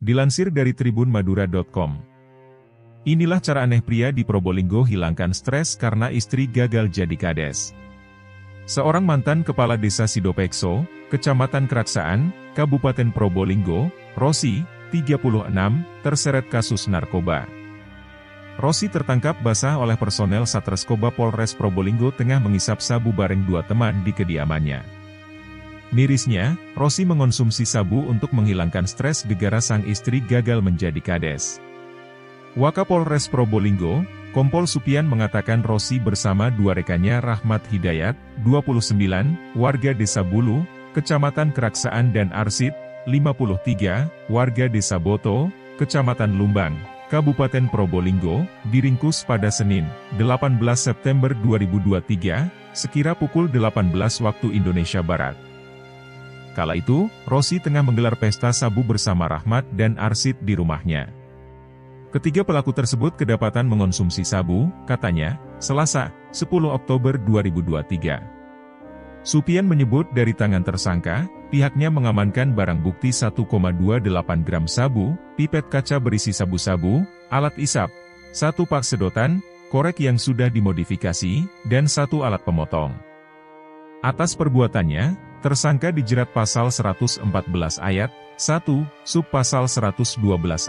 Dilansir dari tribunmadura.com. Inilah cara aneh pria di Probolinggo hilangkan stres karena istri gagal jadi kades. Seorang mantan kepala desa Sidopekso, Kecamatan Keraksaan, Kabupaten Probolinggo, Rosi, 36, terseret kasus narkoba. Rosi tertangkap basah oleh personel Satreskoba Polres Probolinggo tengah mengisap sabu bareng dua teman di kediamannya. Mirisnya, Rosi mengonsumsi sabu untuk menghilangkan stres gegara sang istri gagal menjadi kades. Wakapolres Probolinggo, Kompol Supian mengatakan Rosi bersama dua rekannya Rahmat Hidayat, 29, warga Desa Bulu, Kecamatan Keraksaan dan Arsid, 53, warga Desa Boto, Kecamatan Lumbang, Kabupaten Probolinggo, diringkus pada Senin, 18 September 2023, sekira pukul 18 waktu Indonesia Barat. Kala itu, Rosi tengah menggelar pesta sabu bersama Rahmat dan Arsid di rumahnya. Ketiga pelaku tersebut kedapatan mengonsumsi sabu, katanya, Selasa, 10 Oktober 2023. Supian menyebut dari tangan tersangka, pihaknya mengamankan barang bukti 1,28 gram sabu, pipet kaca berisi sabu-sabu, alat isap, 1 pak sedotan, korek yang sudah dimodifikasi, dan 1 alat pemotong. Atas perbuatannya, tersangka dijerat pasal 114 ayat 1, sub pasal 112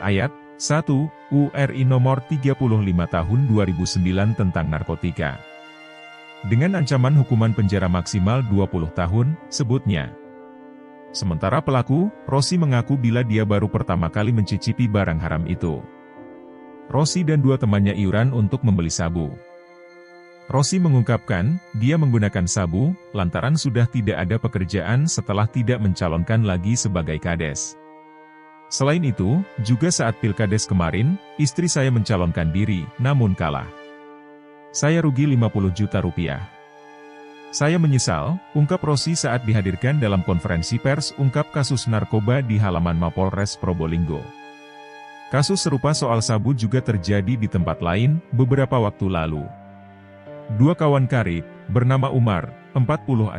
ayat 1, URI nomor 35 tahun 2009 tentang narkotika. Dengan ancaman hukuman penjara maksimal 20 tahun, sebutnya. Sementara pelaku, Rosi mengaku bila dia baru pertama kali mencicipi barang haram itu. Rosi dan dua temannya iuran untuk membeli sabu. Rosi mengungkapkan, dia menggunakan sabu, lantaran sudah tidak ada pekerjaan setelah tidak mencalonkan lagi sebagai kades. Selain itu, juga saat pilkades kemarin, istri saya mencalonkan diri, namun kalah. Saya rugi 50 juta rupiah. Saya menyesal, ungkap Rosi saat dihadirkan dalam konferensi pers ungkap kasus narkoba di halaman Mapolres Probolinggo. Kasus serupa soal sabu juga terjadi di tempat lain, beberapa waktu lalu. Dua kawan karib, bernama Umar, 46,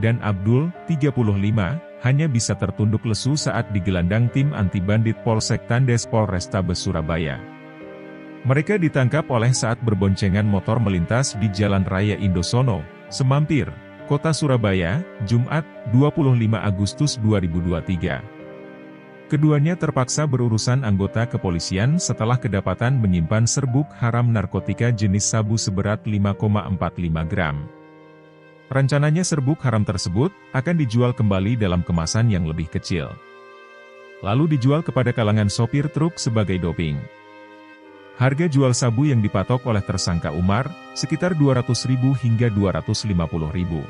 dan Abdul, 35, hanya bisa tertunduk lesu saat digelandang tim anti-bandit Polsek Tandes Polrestabes Surabaya. Mereka ditangkap oleh saat berboncengan motor melintas di Jalan Raya Indosono, Semampir, Kota Surabaya, Jumat, 25 Agustus 2023. Keduanya terpaksa berurusan anggota kepolisian setelah kedapatan menyimpan serbuk haram narkotika jenis sabu seberat 5,45 gram. Rencananya serbuk haram tersebut akan dijual kembali dalam kemasan yang lebih kecil. Lalu dijual kepada kalangan sopir truk sebagai doping. Harga jual sabu yang dipatok oleh tersangka Umar, sekitar 200.000 hingga 250.000.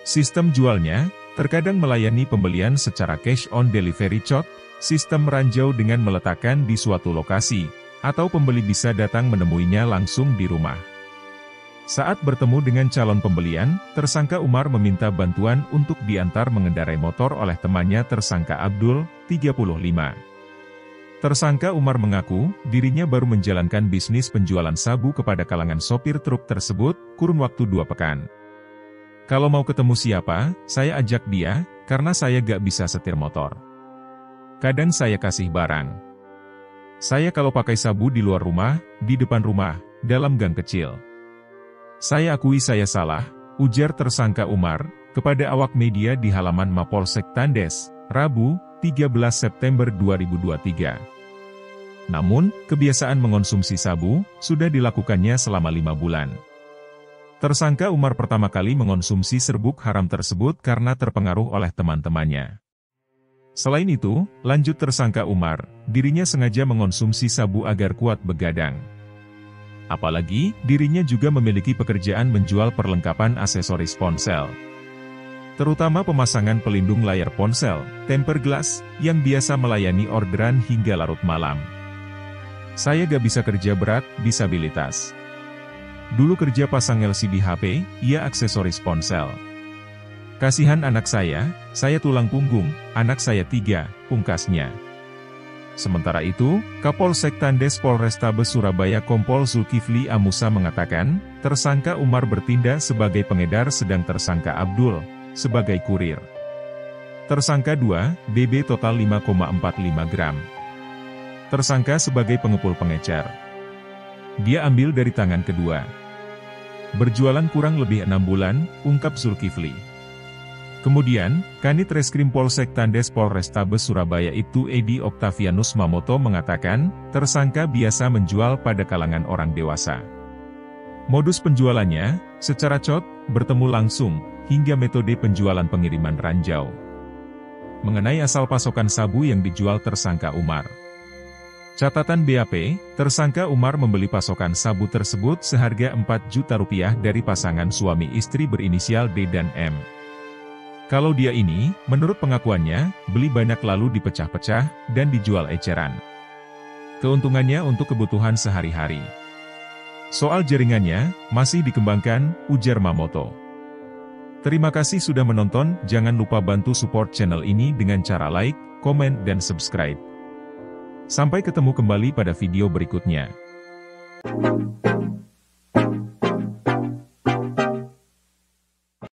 Sistem jualnya, terkadang melayani pembelian secara cash on delivery COD, sistem ranjau dengan meletakkan di suatu lokasi, atau pembeli bisa datang menemuinya langsung di rumah. Saat bertemu dengan calon pembelian, tersangka Umar meminta bantuan untuk diantar mengendarai motor oleh temannya tersangka Abdul, 35. Tersangka Umar mengaku, dirinya baru menjalankan bisnis penjualan sabu kepada kalangan sopir truk tersebut, kurun waktu 2 pekan. Kalau mau ketemu siapa, saya ajak dia, karena saya gak bisa setir motor. Kadang saya kasih barang. Saya kalau pakai sabu di luar rumah, di depan rumah, dalam gang kecil. Saya akui saya salah, ujar tersangka Umar, kepada awak media di halaman Mapolsek Tandes, Rabu, 13 September 2023. Namun, kebiasaan mengonsumsi sabu, sudah dilakukannya selama 5 bulan. Tersangka Umar pertama kali mengonsumsi serbuk haram tersebut karena terpengaruh oleh teman-temannya. Selain itu, lanjut tersangka Umar, dirinya sengaja mengonsumsi sabu agar kuat begadang. Apalagi, dirinya juga memiliki pekerjaan menjual perlengkapan aksesoris ponsel. Terutama pemasangan pelindung layar ponsel, tempered glass, yang biasa melayani orderan hingga larut malam. Saya gak bisa kerja berat, disabilitas. Dulu kerja pasang LCD HP, ia aksesoris ponsel. Kasihan anak saya tulang punggung, anak saya 3, pungkasnya. Sementara itu, Kapolsek Tandes Polrestabes Surabaya Kompol Zulkifli Amusa mengatakan, tersangka Umar bertindak sebagai pengedar sedang tersangka Abdul, sebagai kurir. Tersangka 2, BB total 5,45 gram. Tersangka sebagai pengepul pengecer. Dia ambil dari tangan kedua. Berjualan kurang lebih 6 bulan, ungkap Zulkifli. Kemudian, Kanit Reskrim Polsek Tandes Polrestabes Surabaya itu Edi Oktavianus Mamoto mengatakan, tersangka biasa menjual pada kalangan orang dewasa. Modus penjualannya, secara cot, bertemu langsung, hingga metode penjualan pengiriman ranjau. Mengenai asal pasokan sabu yang dijual tersangka Umar. Catatan BAP, tersangka Umar membeli pasokan sabu tersebut seharga Rp4 juta dari pasangan suami istri berinisial D dan M. Kalau dia ini, menurut pengakuannya, beli banyak lalu dipecah-pecah, dan dijual eceran. Keuntungannya untuk kebutuhan sehari-hari. Soal jaringannya, masih dikembangkan, ujar Mamoto. Terima kasih sudah menonton, jangan lupa bantu support channel ini dengan cara like, komen, dan subscribe. Sampai ketemu kembali pada video berikutnya.